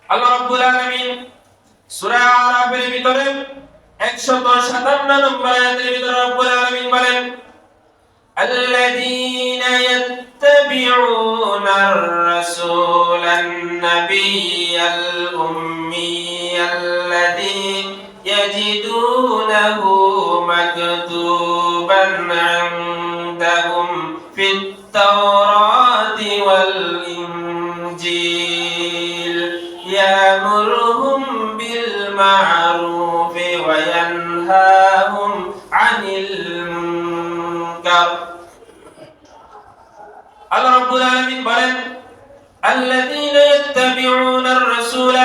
আল্লাহ রাব্বুল আলামিন সূরা আরাফের ভিতরে 157 নম্বর আয়াতের ভিতরে রাব্বুল আলামিন বলেন الذين يتبعون الرسول النبي الأمي الذي يجدونه مكتوبا عندهم في التوراة والإنجيل يأمرهم بالمعروف وينهاهم عن المنكر الله رب العالمين বলেন الذين يتبعون الرسول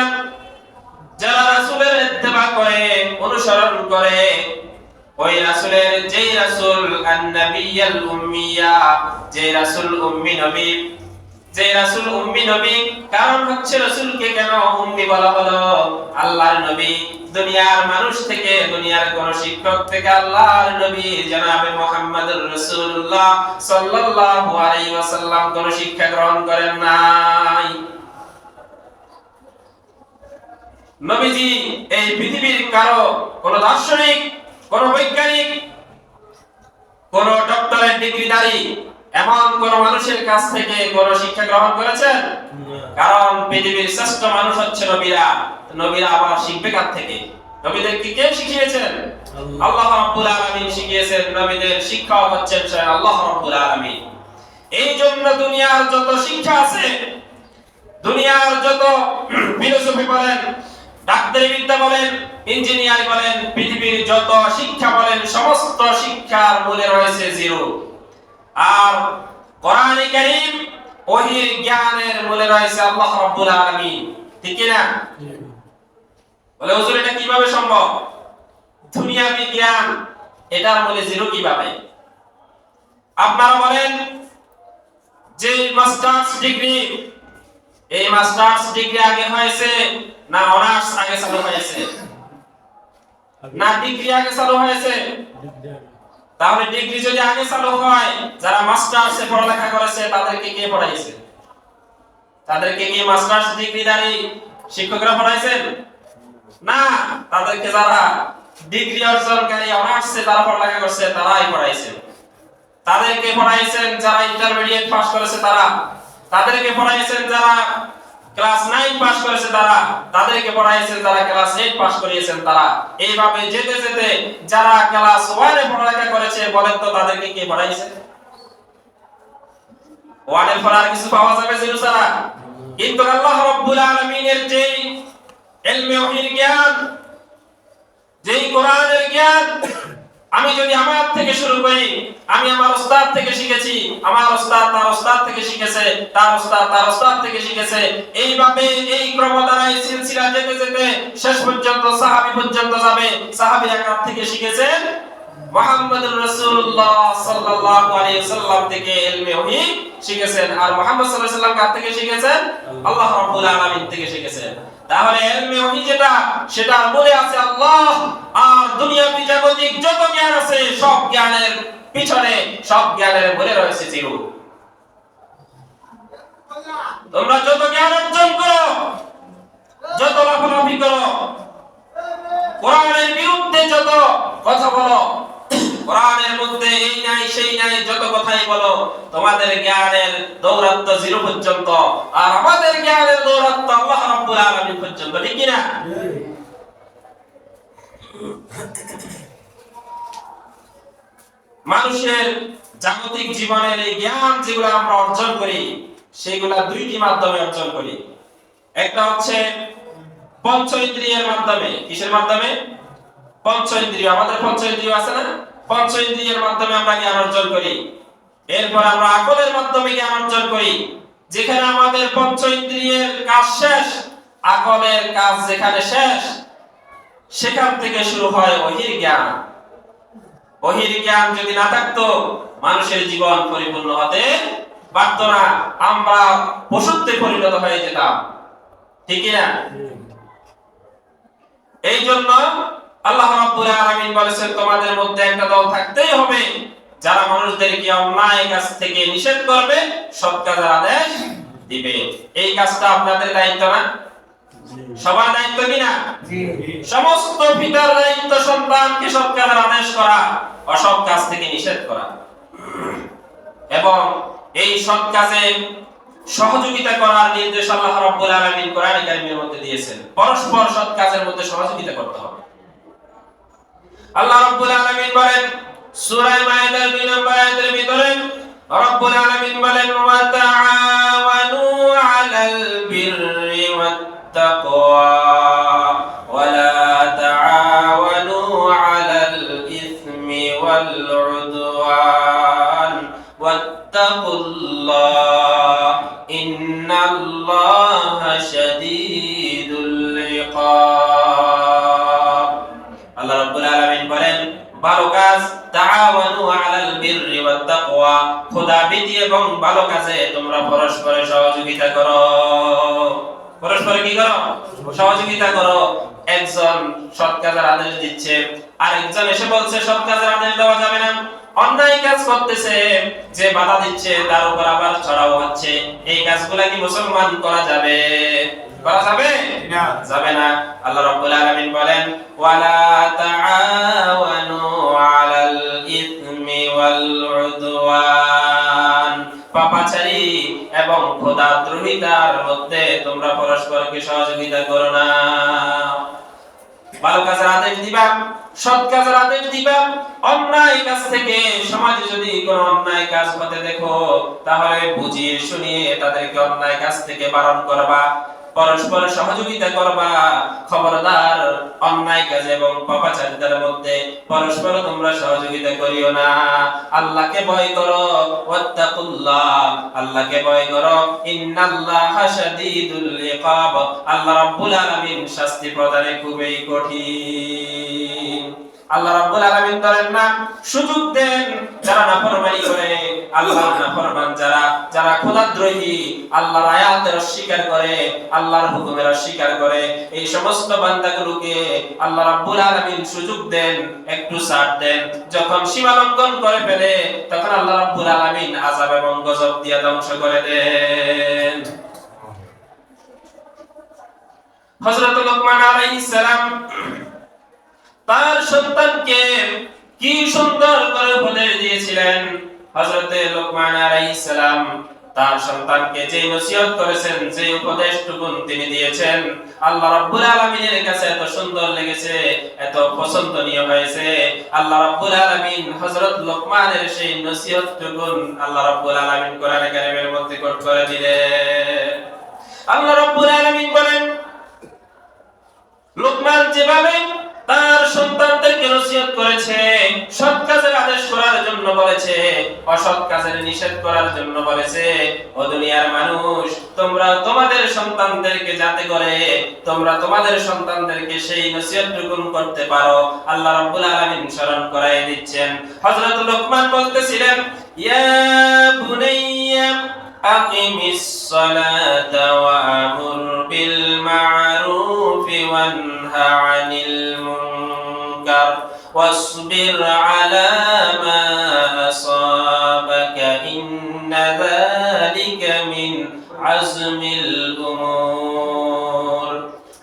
যারা রাসূলের ইত্তেবা করে অনুসরণ করে ওই রাসূলের যেই রাসূল আন-নাবিয়্যুল উম্মিয়া যেই রাসূল উম্মি নবী যে রাসূল উম্মি নবী কারণ হচ্ছে রাসূলকে কেন উম্মি বলা হলো আল্লাহর নবী দুনিয়ার মানুষ থেকে দুনিয়ার কোন শিক্ষক থেকে আল্লাহর নবী জনাবে মুহাম্মদুর রাসূলুল্লাহ সাল্লাল্লাহু আলাইহি ওয়াসাল্লাম কোন শিক্ষা গ্রহণ করেন নাই নবীজি এই পৃথিবীর কারো কোন দার্শনিক কোন বৈজ্ঞানিক কোন ডক্টরেট ডিগ্রিধারী এমন কোন মানুষের কাছ থেকে কোন শিক্ষা গ্রহণ করেছেন কারণ পৃথিবীর শ্রেষ্ঠ মানুষ হচ্ছে নবীরা নবীরা আবার শিখবে কার থেকে নবীদেরকে কে শিখিয়েছেন আল্লাহ রাব্বুল আলামিন শিখিয়েছেন নবীদের শিক্ষক হচ্ছেন স্বয়ং আল্লাহ রাব্বুল আলামিন এইজন্য দুনিয়ার যত শিক্ষা আছে দুনিয়ার যত ফিলোসফি বলেন ডাক্তারি বিদ্যা বলেন ইঞ্জিনিয়ারিং বলেন পৃথিবীর যত শিক্ষা বলেন সমস্ত শিক্ষার মূলে রয়েছে জিরো আর কোরআনে কারীম ওহীর জ্ঞানের মূলে রয়েছে আল্লাহ রাব্বুল আলামিন ঠিক কি না বলে হুজুর এটা কিভাবে সম্ভব দুনিয়াবি জ্ঞান এটার মূলে জিরো কিভাবে আপনারা বলেন যে মাস্টার্স ডিগ্রি এই মাস্টার্স ডিগ্রি আগে হয়েছে না অনার্স আগে চালু হয়েছে না ডিগ্রি আগে চালু হয়েছে তাহলে ডিগ্রি যদি আগে চালু হয় যারা মাস্টার্সে পড়ালেখা করেছে তাদেরকে কে পড়াইছে তাদেরকে কি মাস্টার্স ডিগ্রিধারী শিক্ষকরা পড়াইছেন না তাদেরকে যারা ডিগ্রি অর্জনকারী অনার্সে তারা পড়ালেখা করছে তারাই পড়াইছে তাদেরকে পড়াইছেন যারা ইন্টারমিডিয়েট পাস করেছে তারা তাদেরকে পড়াইছেন যারা ক্লাস 9 পাস করেছে তারা তাদেরকে পড়াইছেন যারা ক্লাস 8 পাস করিয়েছেন তারা এইভাবে যেতে যেতে যারা ক্লাস 1 এ পড়ালেখা করেছে বলেন তো তাদেরকে কে পড়াইছে 1 এর পর আর কিছু পাওয়া যাবে জিরো ছাড়া কিন্তু আল্লাহ রাব্বুল আলামিনের যেই ইলমে ওহীর জ্ঞান যেই কোরআনের জ্ঞান আমি যদি আমার থেকে শুরু করি আমি আমার ওস্তাদ থেকে শিখেছি আমার ওস্তাদ তার ওস্তাদ থেকে শিখেছে তার ওস্তাদ তার ওস্তাদ থেকে শিখেছে এইভাবে এই ক্রমধারায় সিলসিলা যেতে যেতে শেষ পর্যন্ত সাহাবী পর্যন্ত যাবে সাহাবীরা কার থেকে শিখেছেন মুহাম্মদুর রাসূলুল্লাহ সাল্লাল্লাহু আলাইহি ওয়াসাল্লাম থেকে ইলমে ওহী শিখেছেন আর মুহাম্মদ সাল্লাল্লাহু আলাইহি ওয়াসাল্লাম কার থেকে শিখেছেন আল্লাহ রাব্বুল আলামিন থেকে শিখেছেন তাহলে ইলমে ওহী যেটা সেটার মূলে আছে আল্লাহ আর দুনিয়াবি জাগতিক যত জ্ঞান আছে সব জ্ঞানের পিছনে সব জ্ঞানের মূলে রয়েছে জিরো তোমরা যত জ্ঞান অর্জন করো যত লাফালাফি করো কোরআনের বিরুদ্ধে যত কথা বলো কোরআনের মধ্যে এই নাই সেই নাই যত কথাই বলো তোমাদের জ্ঞানের দৌরাত্ম্য জিরো পর্যন্ত আর আমাদের জ্ঞানের দৌরাত্ম্য আল্লাহ রাব্বুল আলামিন পর্যন্ত ঠিক কি না মানুষের জাগতিক জীবনের এই জ্ঞান যেগুলো আমরা অর্জন করি সেগুলা দুইটি মাধ্যমে অর্জন করি একটা হচ্ছে পঞ্চ ইন্দ্রিয়ের মাধ্যমে কিসের মাধ্যমে পঞ্চ ইন্দ্রিয় আমাদের পঞ্চ ইন্দ্রিয় আছে না পঞ্চ ইন্দ্রিয়ের মাধ্যমে আমরা জ্ঞান অর্জন করি এরপর আমরা আকলের মাধ্যমে জ্ঞান অর্জন করি যেখানে আমাদের পঞ্চ ইন্দ্রিয়ের কাজ শেষ আকলের কাজ যেখানে শেষ সেখান থেকে শুরু হয় ওহীর জ্ঞান ওহীর জ্ঞান যদি না থাকতো মানুষের জীবন পরিপূর্ণ হতে পারত না আমরা পশুত্বে পরিণত হয়ে যেতাম ঠিক না এই জন্য আল্লাহ রাব্বুল আলামিন বলেছেন তোমাদের মধ্যে একটা দল থাকতেই হবে যারা মানুষদেরকে অন্যায় কাজ থেকে নিষেধ করবে সৎ কাজের আদেশ দিবে। এই কাজটা আপনাদের দায়িত্ব না? সবার দায়িত্ব কিনা? সমস্ত পিতার দায়িত্ব সন্তানকে সৎ কাজের আদেশ করা, অসৎ কাজ থেকে নিষেধ করা এবং এই সৎ কাজে সহযোগিতা করার নির্দেশ আল্লাহ রাব্বুল আলামিন কোরআনে কারীমের মধ্যে দিয়েছেন। পরস্পর সৎ কাজের মধ্যে সহযোগিতা করতে হবে। আল্লাহ রাব্বুল আলামিন বলেন সূরা মায়েদার 2 নম্বর আয়াতের ভিতরে রাব্বুল আলামিন বলেন ওয়া তাআওয়ানু আলাল বিররি ওয়াত তাকওয়া ওয়া লা তাআওয়ানু আলাল ইসমি ওয়াল উদওয়ান ওয়াত্তাকুল্লাহ ইন্নাল্লাহা শাদীদুল ইকাব। আল্লাহ রাব্বুল আলামিন বলেন ভালো কাজ, তাআওয়ানু আলাল বিররি ওয়াত তাকওয়া, খোদাভীতি এবং ভালো কাজে তোমরা পরস্পরের সহযোগিতা করো। পরস্পরে কি করো? সহযোগিতা করো। একজন সৎ কাজের আদেশ দিচ্ছে, আরেকজন এসে বলছে সৎ কাজের আদেশ দেওয়া যাবে না। অন্যায় কাজ করতেছে, যে বাধা দিচ্ছে তার উপর আবার ছড়াও হচ্ছে। এই কাজগুলা কি মুসলমান করা যাবে? করা যাবে না? যাবে না। আল্লাহ রাব্বুল আলামিন বলেন ওয়ালা তাআওয়ানু আলাল ইসমি ওয়াল উদওয়ান, পাপাচারী এবং খোদাদ্রোহিতার মধ্যে তোমরা পরস্পরকে সহযোগিতা করো না। ভালো কাজের আদেশ দিবা, সৎ কাজের আদেশ দিবা। অন্যায় কাজ থেকে সমাজে যদি কোনো অন্যায় কাজ হতে দেখো তাহলে বুঝিয়ে শুনিয়ে তাদেরকে অন্যায় কাজ থেকে বারণ করবা, পরস্পর সহযোগিতা করবা। খবরদার অন্যায় কাজ এবং পাপাচারীদের মধ্যে পরস্পর তোমরা সহযোগিতা করিও না। আল্লাহকে ভয় করো, ওয়াত্তাকুল্লাহ, আল্লাহকে ভয় করো, ইন্নাল্লাহা শাদীদুল ইকাব, আল্লাহ রাব্বুল আলামিন শাস্তি প্রদানে খুবই কঠিন। আল্লাহ রাব্বুল আলামিন করেন না, সুযোগ দেন যারা নাফরমানি করে, আল্লাহর নাফরমান যারা, যারা খোদাদ্রোহী, আল্লাহর আয়াতের অস্বীকার করে, আল্লাহর হুকুমের অস্বীকার করে, এই সমস্ত বান্দাগুলোকে আল্লাহ রাব্বুল আলামিন সুযোগ দেন, একটু ছাড় দেন। যখন সীমা লঙ্ঘন করে ফেলে তখন আল্লাহ রাব্বুল আলামিন আযাব এবং গজব দিয়ে ধ্বংস করে দেন। হযরত লোকমান আলাইহিস সালাম তার সন্তানকে কি সুন্দর করে উপদেশ দিয়েছিলেন। হযরত লোকমান আলাইহিস সালাম তার সন্তানকে যে নসিহত করেছেন, যে উপদেশটুকু তিনি দিয়েছেন, আল্লাহ রাব্বুল আলামিনের কাছে এত সুন্দর লেগেছে, এত পছন্দনীয় হয়েছে। আল্লাহ রাব্বুল আলামিন হযরত লোকমানের সেই নসিহতটুকু আল্লাহ রাব্বুল আলামিন কোরআনে কারীমের মধ্যে কোট করে দিলেন। আল্লাহ রাব্বুল আলামিন বলেন লোকমান যেভাবে তার সন্তানদেরকে নসিহত করেছে, সৎ কাজের আদেশ করার জন্য বলেছে, অসৎ কাজের নিষেধ করার জন্য বলেছে, ও দুনিয়ার মানুষ তোমরা তোমাদের সন্তানদেরকে যাতে করে তোমরা তোমাদের সন্তানদেরকে সেই নসিহতটুকু করতে পারো আল্লাহ রাব্বুল আলামিন স্মরণ করায় দিচ্ছেন। হযরত লোকমান বলতেছিলেন ইয়া বুনাইয়া আকিমিস সালাতা ওয়া আমুর বিল মা'রুফি ওয়ানহা আনিল মুনকার ওয়াসবির আলা মা আসাবাকা ইন্না যালিকা মিন আজমিল উমুর।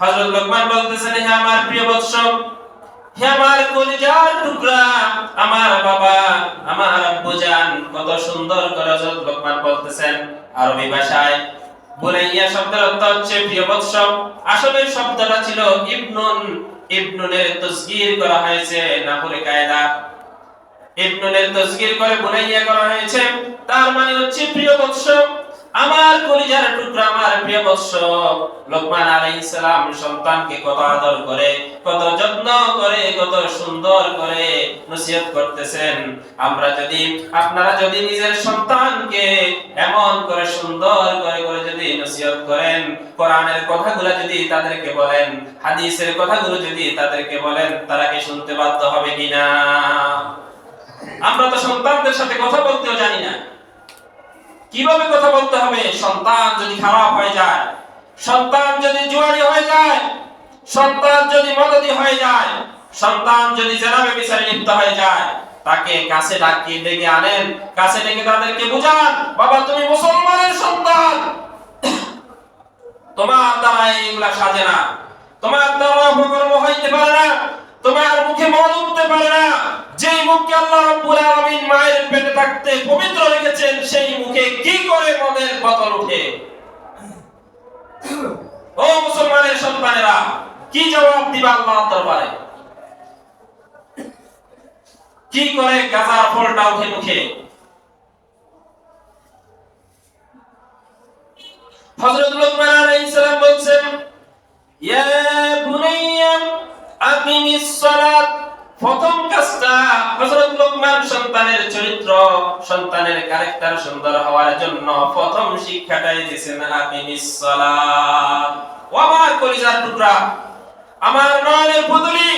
হযরত লোকমান বলতেছেন হে আমার প্রিয় বৎস, হে আমার কলিজার টুকরা, আমার বাবা, আমার আব্বুজান, কত সুন্দর করে হযরত লোকমান বলতেছেন। আরবি ভাষায় বুনাইয়া শব্দের অর্থ হচ্ছে প্রিয় বৎস। আসলে শব্দটা ছিল ইবনুন, ইবনুনের তাসগীর করা হয়েছে, নাহলে কায়দা ইবনুনের তাসগীর করে বুনাইয়া করা হয়েছে, তার মানে হচ্ছে প্রিয় বৎস, আমার কলিজার টুকরা, আমার প্রিয় বৎস। লোকমান আলাইহিস সালাম সন্তানকে কত আদর করে, কত যত্ন করে, কত সুন্দর করে নসিহত করতেছেন। আমরা যদি, আপনারা যদি নিজের সন্তানকে এমন করে সুন্দর করে করে যদি নসিহত করেন, কোরআনের কথাগুলো যদি তাদেরকে বলেন, হাদিসের কথাগুলো যদি তাদেরকে বলেন, তারা কি শুনতে বাধ্য হবে কিনা? আমরা তো সন্তানদের সাথে কথা বলতেও জানি না, কিভাবে কথা বলতে হবে। সন্তান যদি খারাপ হয়ে যায়, সন্তান যদি জুয়ারি হয়ে যায়, সন্তান যদি মদদি হয়ে যায়, সন্তান যদি জেনা ব্যভিচারে লিপ্ত হয়ে যায়, তাকে কাছে ডেকে আনেন, কাছে ডেকে তাদেরকে বুঝান, বাবা তুমি মুসলমানের সন্তান, তোমার দ্বারা এগুলা সাজে না, তোমার দ্বারা অপকর্ম হইতে পারে না, তোমার মুখে মদ উঠতে পারে না। যেই মুখকে আল্লাহ রাব্বুল আলামিন মায়ের পেটে থাকতে পবিত্র রেখেছেন, সেই মুখে কি করে মদের বোতল উঠে? ও মুসলমানের সন্তানেরা, কি জবাব দিবা আল্লাহর দরবারে? কি করে গাজার ফলটা উঠে মুখে? হযরত লুকমান আলাইহিস সালাম বলেন, ইয়া বুনাইয়া আকিমিস সালাত। প্রথম কাজটা হযরত লুকমান সন্তানের চরিত্র, সন্তানের ক্যারেক্টার সুন্দর হওয়ার জন্য প্রথম শিক্ষাটাই দিয়েছেন আকিমিস সালাত। ও আমার কলিজার টুকরা, আমার নয়নের পুতুলি,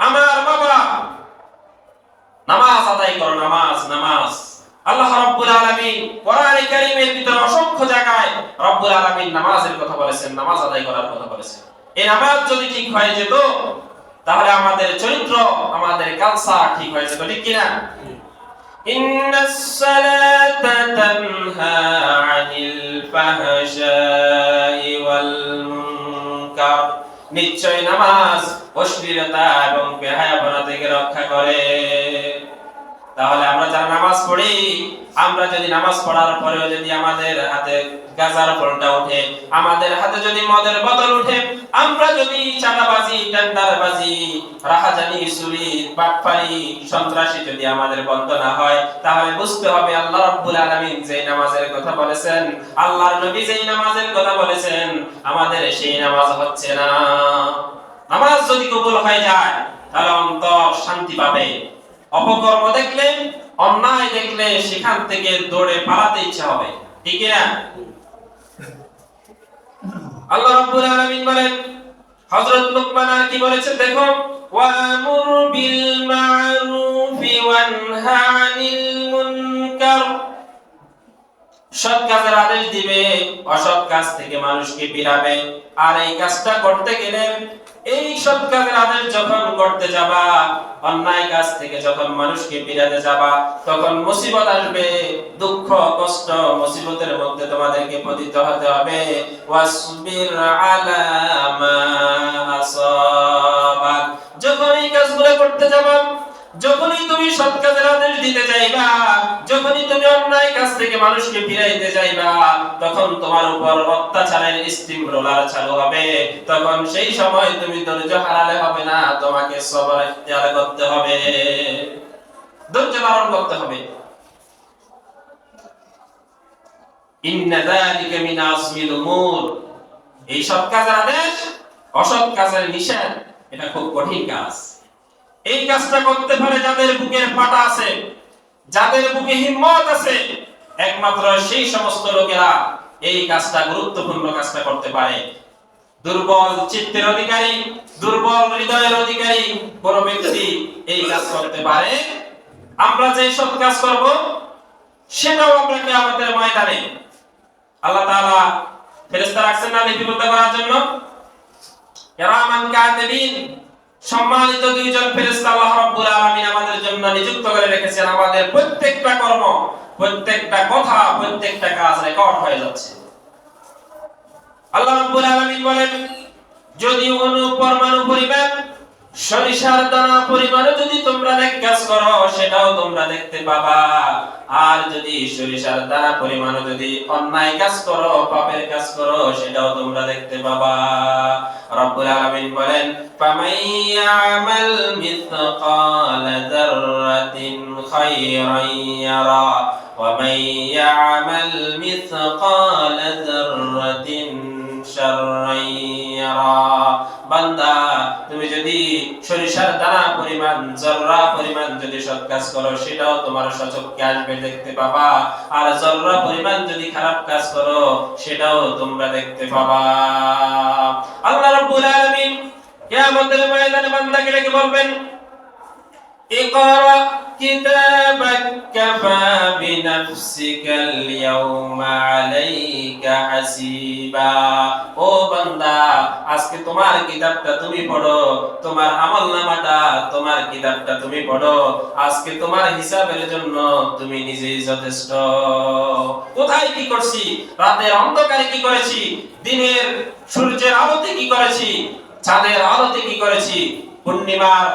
আমার বাবা, নামাজ আদায় করো, নামাজ নামাজ। আল্লাহ রাব্বুল আলামিন কোরআনে কারীমের ভিতরে অসংখ্য জায়গায় রাব্বুল আলামিন নামাজের কথা বলেছেন, নামাজ আদায় করার কথা বলেছেন। এই নামাজ যদি ঠিক হয়ে যেত, তাহলে আমাদের চরিত্র, আমাদের কালচার ঠিক হয়ে যেত, ঠিক কি না? ইন্নাস সালাতা তানহা আনিল ফাহশাই ওয়াল মুনকার। নিশ্চয় নামাজ অশ্লীলতা এবং বেহায়াপনা থেকে রক্ষা করে। তাহলে আমরা যারা নামাজ পড়ি, আমরা যদি নামাজ পড়ার পরেও যদি আমাদের হাতে গাজার ফলটা ওঠে, আমাদের হাতে যদি মদের বোতল উঠে, আমরা যদি চাঁদাবাজি, টেন্ডারবাজি, রাহাজানি, চুরি, বাটপারি, সন্ত্রাসী যদি আমাদের বন্ধ না হয়, তাহলে বুঝতে হবে আল্লাহ রাব্বুল আলামিন যেই নামাজের কথা বলেছেন, আল্লাহর নবী যেই নামাজের কথা বলেছেন, আমাদের সেই নামাজ হচ্ছে না। নামাজ যদি কবুল হয়ে যায়, তাহলে অন্তর শান্তি পাবে। অপকর্ম দেখলে, অন্যায় দেখলে সেখান থেকে দৌড়ে পালাতে ইচ্ছা হবে, ঠিক না? আল্লাহ রাব্বুল আলামিন বলেন, হযরত লুকমান কি বলেছেন দেখো, ওয়ামুর বিল মা'রুফি ওয়ানহা আনিল মুনকার। সৎ কাজের আদেশ দিবে, অসৎ কাজ থেকে মানুষকে ফিরাবে। আর এই কাজটা করতে গেলে, এই সৎ কাজের আদেশ যখন করতে যাবা, অন্যায় কাজ থেকে যখন মানুষকে ফিরাতে যাবা, তখন মুসিবত আসবে, দুঃখ কষ্ট মুসিবতের মধ্যে তোমাদেরকে পতিত হতে হবে। ওয়াসবির আলা মা আসাবাক। যখন এই কাজগুলো করতে যাবা, যখনই তুমি সৎ কাজের আদেশ দিতে যাইবা, যখনই তুমি অন্যায় কাজ থেকে মানুষকে ফিরাইতে যাইবা, তখন তোমার উপর অত্যাচারের স্টিম রোলার চালু হবে। তখন সেই সময় তুমি ধৈর্য হারালে হবে না, তোমাকে সবর ইখতিয়ার করতে হবে, ধৈর্য ধারণ করতে হবে। ইন্না যালিকা মিন আযমিল উমুর। এই সৎ কাজের আদেশ, অসৎ কাজের নিষেধ, এটা খুব কঠিন কাজ। এই কাজটা করতে পারে যাদের বুকের ফাটা আছে, যাদের বুকে হিম্মত আছে, একমাত্র সেই সমস্ত লোকেরা এই কাজটা, গুরুত্বপূর্ণ কাজটা করতে পারে। দুর্বল চিত্তের অধিকারী, দুর্বল হৃদয়ের অধিকারী কোন ব্যক্তি এই কাজ করতে পারে। আমরা যে সৎ কাজ করব, সেটাও আমরা কিয়ামতের ময়দানে আল্লাহ তাআলা ফেরেশতা রাখছেন না লিপিবদ্ধ করার জন্য। কিরামান কাতিবিন, সম্মানিত দুইজন ফেরেশতা আল্লাহ রাব্বুল আলামিন আমাদের জন্য নিযুক্ত করে রেখেছেন। আমাদের প্রত্যেকটা কর্ম, প্রত্যেকটা কথা, প্রত্যেকটা কাজ রেকর্ড হয়ে যাচ্ছে। আল্লাহ রাব্বুল আলামিন বলেন, যদি অনুপরমাণু পরিমাণ সরিষার দানা পরিমাণে যদি তোমরা নেক কাজ করো, সেটাও তোমরা দেখতে পাবা। আর যদি সরিষার দানা পরিমাণে যদি অন্যায় কাজ করো, পাপের কাজ করো, সেটাও তোমরা দেখতে পাবা। রব্বুল আলামিন বলেন, ফামাইয়ামাল মিসকালা যাররাতিন খায়রান ইয়ারা ওয়া মাইয়ামাল মিসকালা যাররাতিন শাররান ইয়ারা। বান্দা, তুমি যদি সরিষার দানা পরিমাণ, জররা পরিমাণ যদি সৎ কাজ করো, সেটাও তোমার সচক্ষে আসবে, দেখতে পাবা। আর জররা পরিমাণ যদি খারাপ কাজ করো, সেটাও তোমরা দেখতে পাবা। আল্লাহ রাব্বুল আলামিন কিয়ামতের ময়দানে বান্দাকে ডেকে বলবেন, ইকরা কিতাবাক কাফা বিনাফসিকাল ইয়াউমা আলাইকা হাসিবা। ও বান্দা, আজকে তোমার কিতাবটা তুমি পড়ো, তোমার আমলনামাটা তোমার কিতাবটা তুমি পড়ো, আজকে তোমার হিসাবের জন্য তুমি নিজেই যথেষ্ট। কোথায় কি করছি, রাতের অন্ধকারে কি করেছি, দিনের সূর্যের আলোতে কি করেছি, চাঁদের আলোতে কি করেছি, পূর্ণিমার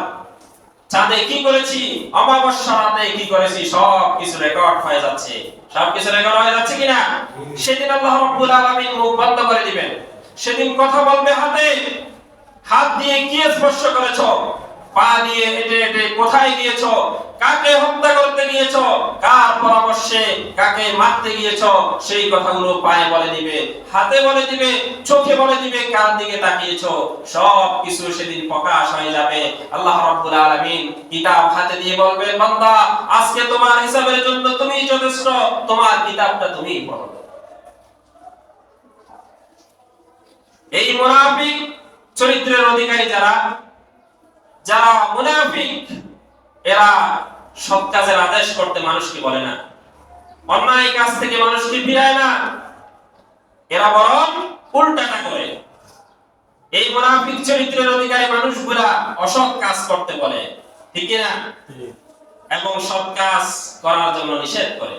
চাঁদে কি করেছি, অমাবস্যা রাতে কি করেছি, সব কিছু রেকর্ড হয়ে যাচ্ছে। সব কিছু রেকর্ড হয়ে যাচ্ছে কিনা? সেদিন আল্লাহ রাব্বুল আলামিন মুখ বন্ধ করে দিবেন। সেদিন কথা বলবে হাতে, হাত দিয়ে কি স্পর্শ করেছো, পা দিয়ে হেঁটে হেঁটে কোথায় গিয়েছো, কাকে হত্যা করতে গিয়েছো, কার পরামর্শে কাকে মারতে গিয়েছো, সেই কথাগুলো পায়ে বলে দিবে, হাতে বলে দিবে, চোখে বলে দিবে, কার দিকে তাকিয়েছো, সব কিছু সেদিন প্রকাশ হয়ে যাবে। আল্লাহ রাব্বুল আলামিন কিতাব হাতে দিয়ে বলবেন, বান্দা আজকে তোমার হিসাবের জন্য তুমি যথেষ্ট, তোমার কিতাবটা তুমি পড়ো। এই মুনাফিক চরিত্রের অধিকারী যারা, যারা মুনাফিক, এরা সৎ কাজের আদেশ করতে মানুষকে বলে না, অন্যায় কাজ থেকে মানুষকে ফিরায় না, এরা বরং উল্টাটা করে। এই মুনাফিক চরিত্রের অধিকারী মানুষগুলা অসৎ কাজ করতে বলে, ঠিক না? এবং সৎ কাজ করার জন্য নিষেধ করে।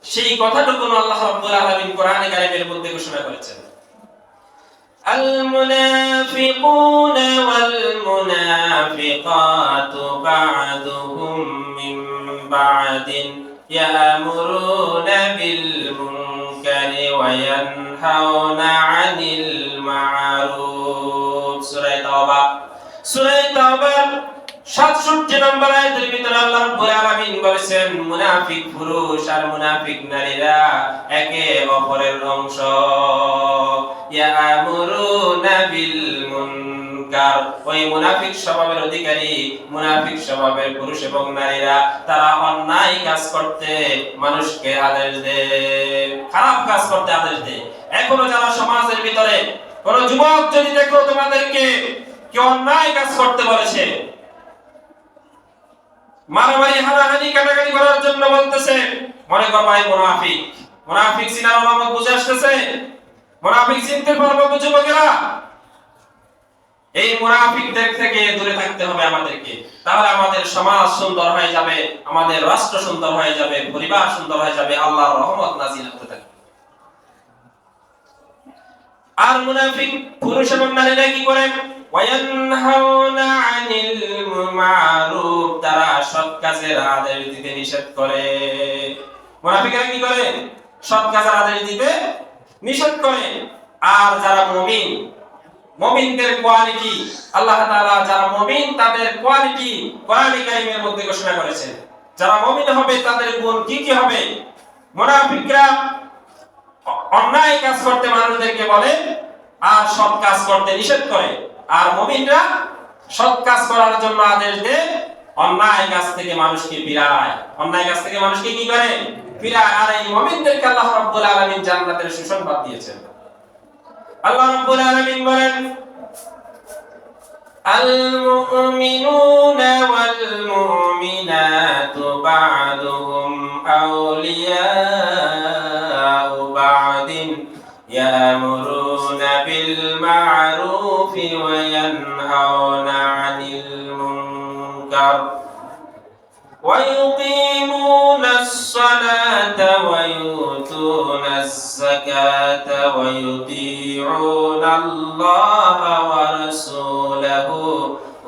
সেই কথাটুকু আল্লাহ রাব্বুল আলামিন কোরআনে কারীমের মধ্যে ঘোষণা করেছেন, المنافقون والمنافقات بعضهم من بعض يأمرون بالمنكر وينهون عن المعروف। সূরা তাওবা, সূরা তাওবার 67 নম্বর আয়াতের ভিতরে আল্লাহ রাব্বুল আলামিন বলেছেন, মুনাফিক পুরুষ আর মুনাফিক নারীরা একে অপরের অংশ। ইয়ামুরুনা বিল মুনকার, ওই মুনাফিক স্বভাবের অধিকারী, মুনাফিক স্বভাবের পুরুষ এবং নারীরা তারা অন্যায় কাজ করতে মানুষকে আদেশ দেয়, খারাপ কাজ করতে আদেশ দেয়। এখনো যারা সমাজের ভিতরে কোন যুবক যদি দেখো তোমাদেরকে কেউ অন্যায় কাজ করতে বলেছে, মারামারি হানাহানি কাটাকাটি করার জন্য বলতেছে, মনে করবা এই মুনাফিক। মুনাফিক চিনার আলামত বুঝে আসতেছে? মুনাফিক চিনতে পারবো যুবকেরা? এই মুনাফিকদের থেকে দূরে থাকতে হবে আমাদেরকে, তাহলে আমাদের সমাজ সুন্দর হয়ে যাবে, আমাদের রাষ্ট্র সুন্দর হয়ে যাবে, পরিবার সুন্দর হয়ে যাবে, আল্লাহর রহমত নাজিল হতে থাকবে। আর মুনাফিক পুরুষ এবং নারীরা কি করে? ওয়ায়ানহাউনা আনিল মারুফ, তারা সৎ কাজের আদেশ দিতে নিষেধ করে। মুনাফিকরা কি করে? সৎ কাজের আদেশ দিতে নিষেধ করে। আর যারা মুমিন, মুমিনদের কোয়ালিটি আল্লাহ তাআলা, যারা মুমিন তাদের কোয়ালিটি কোরআনে কারীমের মধ্যে ঘোষণা করেছেন। যারা মুমিন হবে তাদের গুণ কি কি হবে? মুনাফিকরা অন্যায় কাজ করতে মানুষদেরকে বলে আর সৎ কাজ করতে নিষেধ করে, আর মুমিনরা সৎ কাজ করার জন্য আদেশ দেয়, অন্যায় কাজ থেকে মানুষকে ফিরায়। অন্যায় কাজ থেকে মানুষকে কি করে? ফিরায়। আর এই মুমিনদেরকে আল্লাহ রাব্বুল আলামিন জান্নাতের সুসংবাদ দিয়েছেন। আল্লাহ রাব্বুল আলামিন বলেন, المؤمنون والمؤمنات بعضهم أولياء بعض يأمرون بالمعروف وينهون عن المنكر ويقيمون الصلاة ويؤتون الزكاة ويطيعون الله ورسوله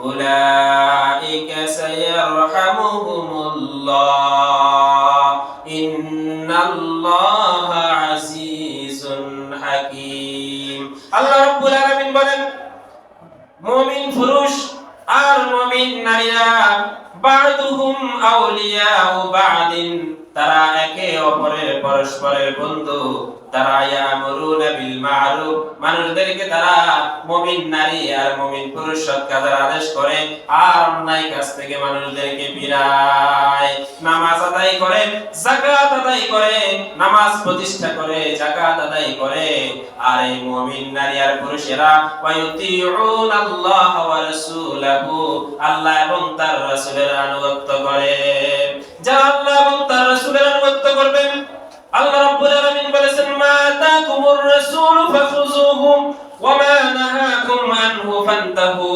أولئك سيرحمهم الله إن الله عزيز حكيم। আল্লাহ রাব্বুল আলামিন বলেন, মুমিন পুরুষ আর মুমিন নারীরা বা'দুহুম আউলিয়াউ বা'দিন, তারা একে অপরের পরস্পরের বন্ধু। তারা ইয়ামুরুনা বিল মা'রুফ, মানুষদেরকে তারা মুমিন নারী আর মুমিন পুরুষ সৎ কাজের আদেশ করে, আর অন্যায় কাজ থেকে মানুষদেরকে ফিরায়। নামাজ আদায় করে, যাকাত আদায় করে, নামাজ প্রতিষ্ঠা করে, যাকাত আদায় করে। আর এই মুমিন নারী আর পুরুষেরা ওয়ায়ুতিউনা আল্লাহ ওয়া রাসূলাহু, আল্লাহ এবং তার রাসূলের আনুগত্য করে। যারা আল্লাহ এবং তার রাসূলের আনুগত্য করবেন, আল্লাহ রাব্বুল আলামিন বলেছেন, মা তাকুমুর রাসূল ফাখুযুহু ওয়া মা নাহাকুম আনহু ফান্তাহু,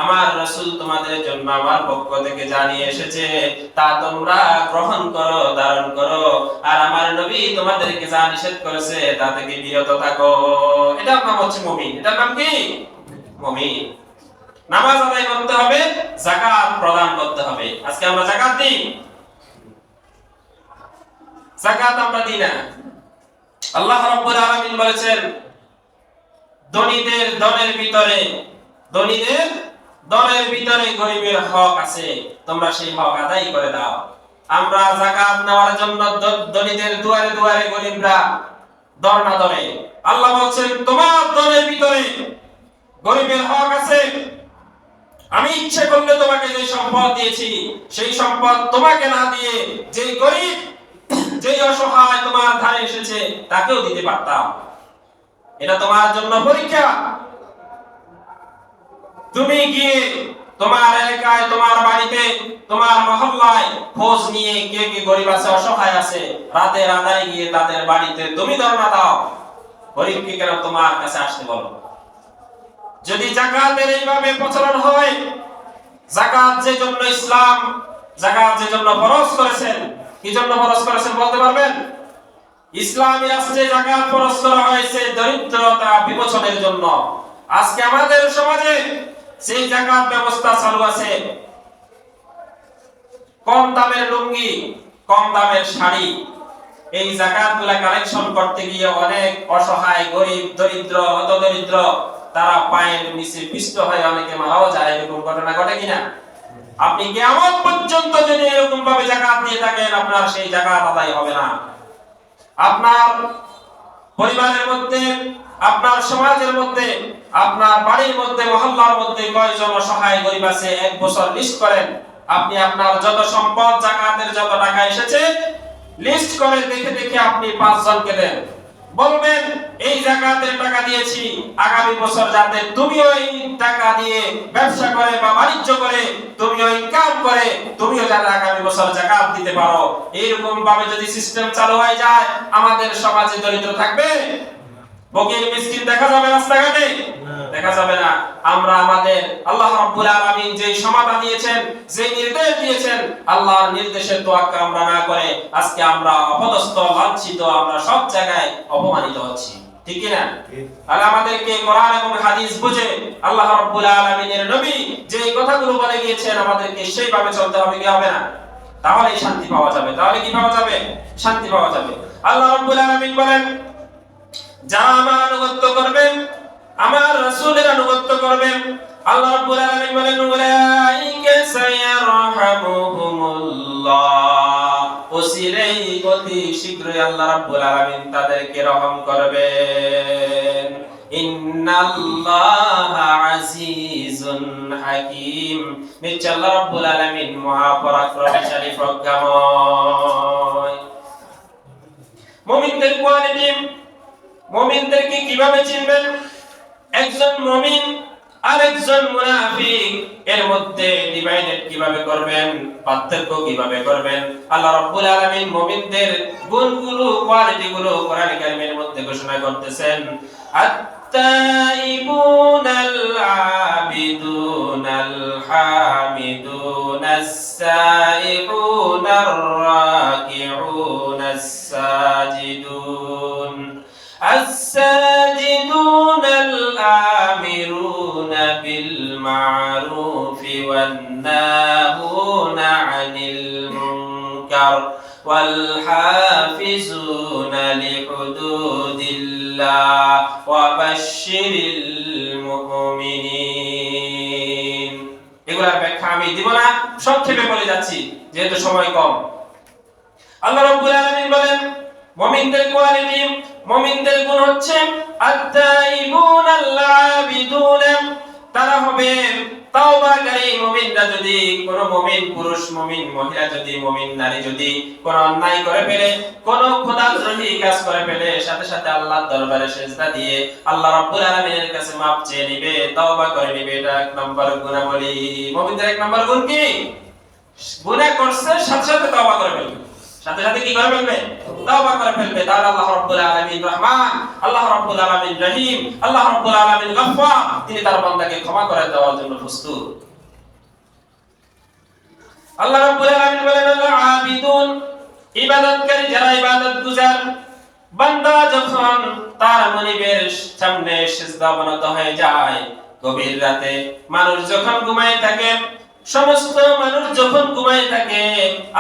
আমার রাসূল তোমাদের জন্য আমার পক্ষ থেকে জানিয়ে এসেছে তা তোমরা গ্রহণ করো, ধারণ করো, আর আমার নবী তোমাদেরকে যা নিষেধ করেছে তা থেকে বিরত থাকো। এটার নাম হচ্ছে মুমিন। এটার নাম কি? মুমিন। নামাজ আদায় করতে হবে, যাকাত প্রদান করতে হবে। আজকে আমরা যাকাত দিই? যাকাত আমরা দিই না। আল্লাহ রাব্বুল আলামিন বলেছেন ধনীদের দলের ভিতরে গরিবের হক আছে, তোমরা সেই হক আদায় করে দাও। আমরা যাকাত নেওয়ার জন্য ধনীদের দুয়ারে দুয়ারে গরিবরা ধর্ণা ধরে। আল্লাহ বলছেন তোমার দলের ভিতরে গরিবের হক আছে, আমি ইচ্ছে করলে তোমাকে যে সম্পদ দিয়েছি সেই সম্পদ তোমাকে না দিয়ে যে গরিব, যে অসহায় তোমার ধারে এসেছে তাকেও দিতে পারতাম। এটা তোমার জন্য পরীক্ষা। তুমি গিয়ে তোমার এলাকায়, তোমার বাড়িতে, তোমার মহল্লায় খোঁজ নিয়ে কে কে গরিব আছে, অসহায় আছে, রাতের আধারে গিয়ে তাদের বাড়িতে তুমি ধর্ণা দাও। গরিবকে কেন তোমার কাছে আসতে বলো? যদি যাকাতের এইভাবে প্রচলন হয়, যাকাত যে জন্য ইসলাম যাকাত যে জন্য ফরজ করেছেন, কি জন্য ফরজ করেছেন বলতে পারবেন? ইসলামী রাষ্ট্রে যাকাত ফরজ করা হয়েছে দরিদ্রতা বিমোচনের জন্য। আজকে আমাদের সমাজে সেই যাকাত ব্যবস্থা চালু আছে। কম দামের লুঙ্গি, কম দামের শাড়ি, এই যাকাতগুলা কালেকশন করতে গিয়ে অনেক অসহায়, গরিব, দরিদ্র, হতদরিদ্র তারা পায়ের নিচে পিষ্ট হয়ে অনেকে মারাও যায়। এরকম ঘটনা ঘটে কিনা? আপনি কিয়ামত পর্যন্ত যদি এরকম ভাবে যাকাত দিয়ে থাকেন, আপনার সেই যাকাত আদায় হবে না। আপনার পরিবারের মধ্যে, আপনার সমাজের মধ্যে, আপনার বাড়ির মধ্যে, মহল্লার মধ্যে কয়জন অসহায় গরিব আছে এক বছর লিস্ট করেন। আপনি আপনার যত সম্পদ, যাকাতের যত টাকা এসেছে লিস্ট করে দেখে দেখে আপনি 5 জনকে দেন। বলবেন এই যাকাতের টাকা দিয়েছি, আগামী বছর যাতে তুমিও এই টাকা দিয়ে ব্যবসা করে বা বাণিজ্য করে, তুমিও ইনকাম করে, তুমিও যাতে আগামী বছর যাকাত দিতে পারো। এইরকম ভাবে যদি সিস্টেম চালু হয়ে যায়, আমাদের সমাজে দরিদ্র থাকবে? ফকির মিসকিন দেখা যাবে রাস্তাঘাটে? দেখা যাবে না। আমরা আমাদের আল্লাহ রাব্বুল আলামিন যে সমাধান দিয়েছেন, যে নির্দেশ দিয়েছেন, আল্লাহর নির্দেশের তোয়াক্কা আমরা না করে আজকে আমরা অপদস্থ, লাঞ্ছিত, আমরা সব জায়গায় অপমানিত হচ্ছি। ঠিক কি না? তাহলে আমাদেরকে কোরআন এবং হাদিস বুঝে আল্লাহ রাব্বুল আলামিনের নবী যে কথাগুলো বলে গিয়েছেন আমাদেরকে সেইভাবে চলতে হবে, কি হবে না? তাহলেই শান্তি পাওয়া যাবে। তাহলে কি পাওয়া যাবে? শান্তি পাওয়া যাবে। আল্লাহ রাব্বুল আলামিন বলেন যারা আমার আনুগত্য করবেন, আমার রাসূলের আনুগত্য করবেন, আল্লাহ রাব্বুল আলামিন বলেন উলাইকা সায়ারহামুহুমুল্লাহ, অচিরেই অতি শীঘ্রই আল্লাহ রাব্বুল আলামিন তাদেরকে রহম করবেন। ইন্নাল্লাহা আজিজুন হাকীম, নিশ্চয় আল্লাহ রাব্বুল আলামিন মহাপরাক্রমশালী, প্রজ্ঞাময়। মুমিনদের কোয়ালিটি, মুমিনদেরকে কিভাবে চিনবেন? একজন মুমিন আর একজন মুনাফিক এর মধ্যে ডিভাইডেড কিভাবে করবেন, পার্থক্য কিভাবে করবেন? আল্লাহ রাব্বুল আলামিন মুমিনদের গুণগুলো, কোয়ালিটিগুলো কোরআন কারীমের মধ্যে ঘোষণা করতেছেন। আত-তাইবুনাল আবিদুনাল হামিদুনাস সাইহুনার রাকিউনাস সাজিদুন الساجدون الآمرون بالمعروف والناهون عن المنكر والحافظون لحدود الله وبشر المؤمنين। এগুলার ব্যাখ্যা আমি দিব না, সংক্ষেপে বলে যাচ্ছি যেহেতু সময় কম। আল্লাহ রাব্বুল আলামিন বলেন মুমিনদের কোয়ালিটি, মুমিনদের গুণ হচ্ছে আত-তাইবুনাল আবিদুন, তারা হবে তাওবাকারী মুমিনরা। যদি কোন মুমিন পুরুষ, মুমিন মহিলা, যদি মুমিন নারী যদি কোন অন্যায় করে ফেলে, কোন খোদাদ্রোহী কাজ করে ফেলে, সাথে সাথে আল্লাহর দরবারে সিজদা দিয়ে আল্লাহ রাব্বুল আলামিনের কাছে মাপ চেয়ে নিবে, তওবা করে নিবে। এটা এক নম্বর গুণাবলী। মুমিনদের এক নম্বর গুণ কি? গুনাহ করছে সাথে সাথে তওবা করে ফেলবে, সাথে সাথে কি করে ফেলবে? তওবা করে ফেলবে। তাহলে আল্লাহ রাব্বুল আলামিন রহমান, আল্লাহ রাব্বুল আলামিন রহিম, আল্লাহ রাব্বুল আলামিন গফফার, তিনি তার বান্দাকে ক্ষমা করে দেওয়ার জন্য প্রস্তুত। আল্লাহ রাব্বুল আলামিন বলেন আল্লাহ আবিদুন, ইবাদতকারী যারা ইবাদত গুজার বান্দা যখন তার মনিবের সামনে সিজদা অবনত হয়ে যায়, গভীর রাতে মানুষ যখন ঘুমায় থাকে, সমস্ত মানুষ যখন ঘুমায় থাকে,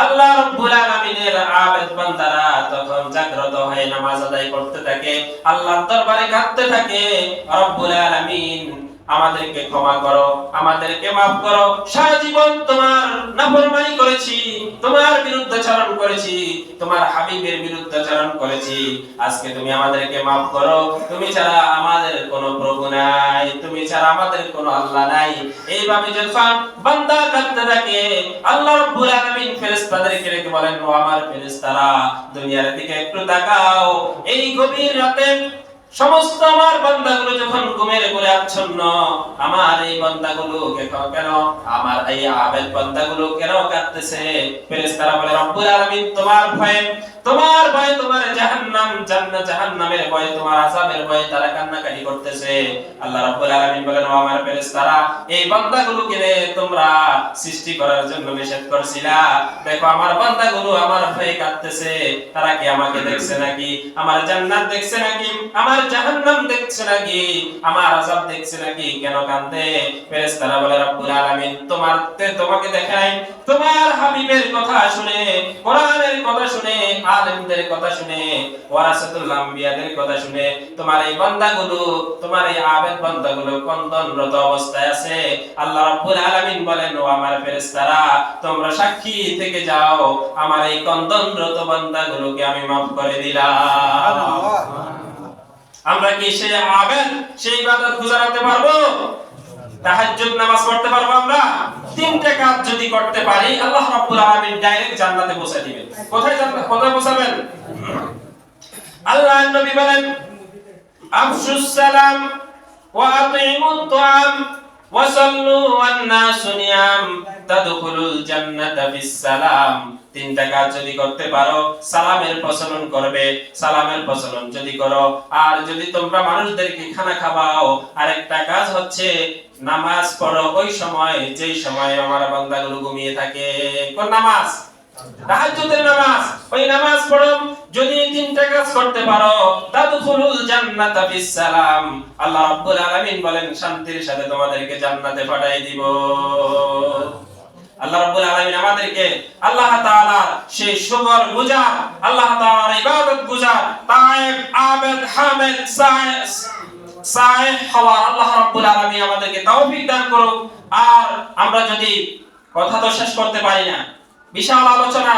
আল্লাহ রাব্বুল আলামিনের আবেদ বান্দারা তখন জাগ্রত হয়ে নামাজ আদায় করতে থাকে, আল্লাহর দরবারে কাঁদতে থাকে, রব্বুল আলামিন আমাদেরকে ক্ষমা করো, আমাদেরকে মাফ করো, সারা জীবন তোমার নাফরমানি করেছি, তোমার বিরুদ্ধাচরণ করেছি, তোমার হাবিবের বিরুদ্ধাচরণ করেছি, আজকে তুমি আমাদেরকে মাফ করো, তুমি ছাড়া আমাদের কোনো প্রভু নাই, তুমি ছাড়া আমাদের কোনো আল্লাহ নাই। এইভাবে যখন বান্দা কাঁদতে থাকে, আল্লাহ রাব্বুল আলামিন ফেরেশতাদেরকে রেখে বলেন, ও আমার ফেরেশতারা, দুনিয়ার দিকে একটু তাকাও, এই গভীর রাতে সমস্ত আমার বান্দাগুলো যখন ঘুমের ঘোরে আচ্ছন্ন, আমার এই বান্দাগুলো কেন, আমার এই আবেদ বান্দাগুলো কেন কাঁদতেছে? ফেরেশতারা বলে, রব্বুল আলামিন তোমার ভয়ে, তোমার ভয়ে, তোমার জাহান্নাম, জাহান্নামের ভয়ে, তোমার আযাবের ভয়ে তারা কান্নাকাটি করতেছে। আল্লাহ রাব্বুল আলামিন বলেন, ও আমার ফেরেশতারা, এই বান্দাগুলোকে তোমরা সৃষ্টি করার জন্য নিষেধ করছিলা, দেখো আমার বান্দাগুলো আমার ভয়ে কাঁদতেছে, তারা কি আমাকে দেখছে নাকি? আমার জান্নাত দেখছে নাকি? আমার জাহান্নাম দেখছে নাকি? আমার আযাব দেখছে নাকি? কেন কাঁদে? ফেরেশতারা বলে, রব্বুল আলামিন তোমাকে দেখাই, তোমার হাবিবের কথা শুনে, কোরআনের কথা শুনে, আলেমদের কথা শুনে, ওয়ারাসাতুল আম্বিয়াদের কথা শুনে, তোমার এই বান্দাগুলো, তোমার এই আবেদ বান্দাগুলো কন্দনরত অবস্থায় আছে। আল্লাহ রাব্বুল আলামিন বলেন, ও আমার ফেরেশতারা, তোমরা সাক্ষী থেকে যাও, আমার এই কন্দনরত বান্দাগুলোকে আমি মাফ করে দিলাম। আমরা কি সেই আবেদ, সেই ইবাদত গুজারাতে পারবো? তাহাজ্জুদ নামাজ পড়তে পারবো আমরা? তিনটা কাজ যদি করতে পারি, আল্লাহ রাব্বুল আলামিন ডাইরেক্ট জান্নাতে পৌঁছে দিবেন। কোথায় পৌঁছাবেন? আল্লাহর নবী বলেন, আফশুস সালাম ওয়া আতিমুত তুআম ওয়া সাল্লু ওয়ান নাসু নিয়াম তাদখুলুল জান্নাতা বিস সালাম। তিনটা কাজ যদি করতে পারো, সালামের প্রচলন করবে, সালামের প্রচলন যদি করো, আর যদি তোমরা মানুষদেরকে খানা খাওয়াও, আরেকটা কাজ হচ্ছে নামাজ পড়ো ওই সময় যেই সময় আমার বান্দাগুলো ঘুমিয়ে থাকে। কোন নামাজ? তাহাজ্জুদের নামাজ। ওই নামাজ পড়ো, যদি তিনটা কাজ করতে পারো, তাদখুলুল জান্নাতা বিস সালাম, আল্লাহ রাব্বুল আলামিন বলেন শান্তির সাথে তোমাদেরকে জান্নাতে পাঠিয়ে দিব। আল্লাহ রাব্বুল আলামিন আমাদেরকে আল্লাহ তাআলার সেই শুকর গুজার, আল্লাহ তাআলার ইবাদত গুজার, তায়েব, আবেদ, হামিদ, সায়েহ হওয়া আল্লাহ রাব্বুল আলামিন আমাদেরকে তৌফিক দান করুক। আর আমরা যদি কথা তো শেষ করতে পারি না, বিশাল আলোচনা,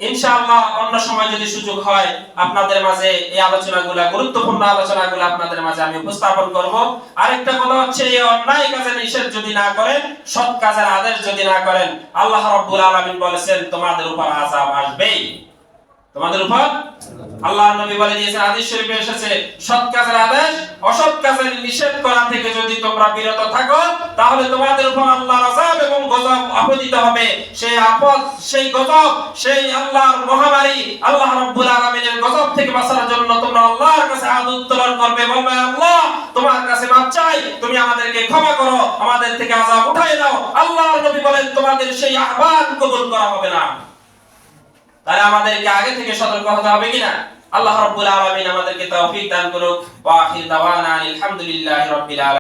ইনশাআল্লাহ অন্য সময় যদি সুযোগ হয় আপনাদের মাঝে এই আলোচনাগুলো, গুরুত্বপূর্ণ আলোচনাগুলো আপনাদের মাঝে আমি উপস্থাপন করব। আরেকটা কথা হচ্ছে, এই অন্যায় কাজের নিষেধ যদি না করেন, সৎ কাজের আদেশ যদি না করেন, আল্লাহ রাব্বুল আলামিন বলেছেন তোমাদের উপর আযাব আসবেই। তোমাদের উপর আল্লাহর নবী বলে দিয়েছেন, হাদিস শরীফে এসেছে, সৎ কাজের আদেশ, অসৎ কাজের নিষেধ করা থেকে যদি তোমরা বিরত থাকো, তাহলে তোমাদের উপর আল্লাহর আযাব এবং গজব আপতিত হবে। সেই আপদ, সেই গজব, সেই আল্লাহর মহামারী, আল্লাহ রাব্বুল আলামিনের গজব থেকে বাঁচার জন্য তোমরা আল্লাহর কাছে হাত উত্তোলন করবে, বলবে, আল্লাহ তোমার কাছে মাফ চাই, তুমি আমাদেরকে ক্ষমা করো, আমাদের থেকে আযাব উঠায় দাও। আল্লাহর নবী বলেন তোমাদের সেই আহ্বান কবুল করা হবে না। তাই আমাদেরকে আগে থেকে সতর্ক হতে হবে কিনা? আল্লাহ রাব্বুল আলামিন আমাদেরকে তৌফিক দান করুক। ওয়া আখির দাওয়ানা আলহামদুলিল্লাহি রাব্বিল আলামিন।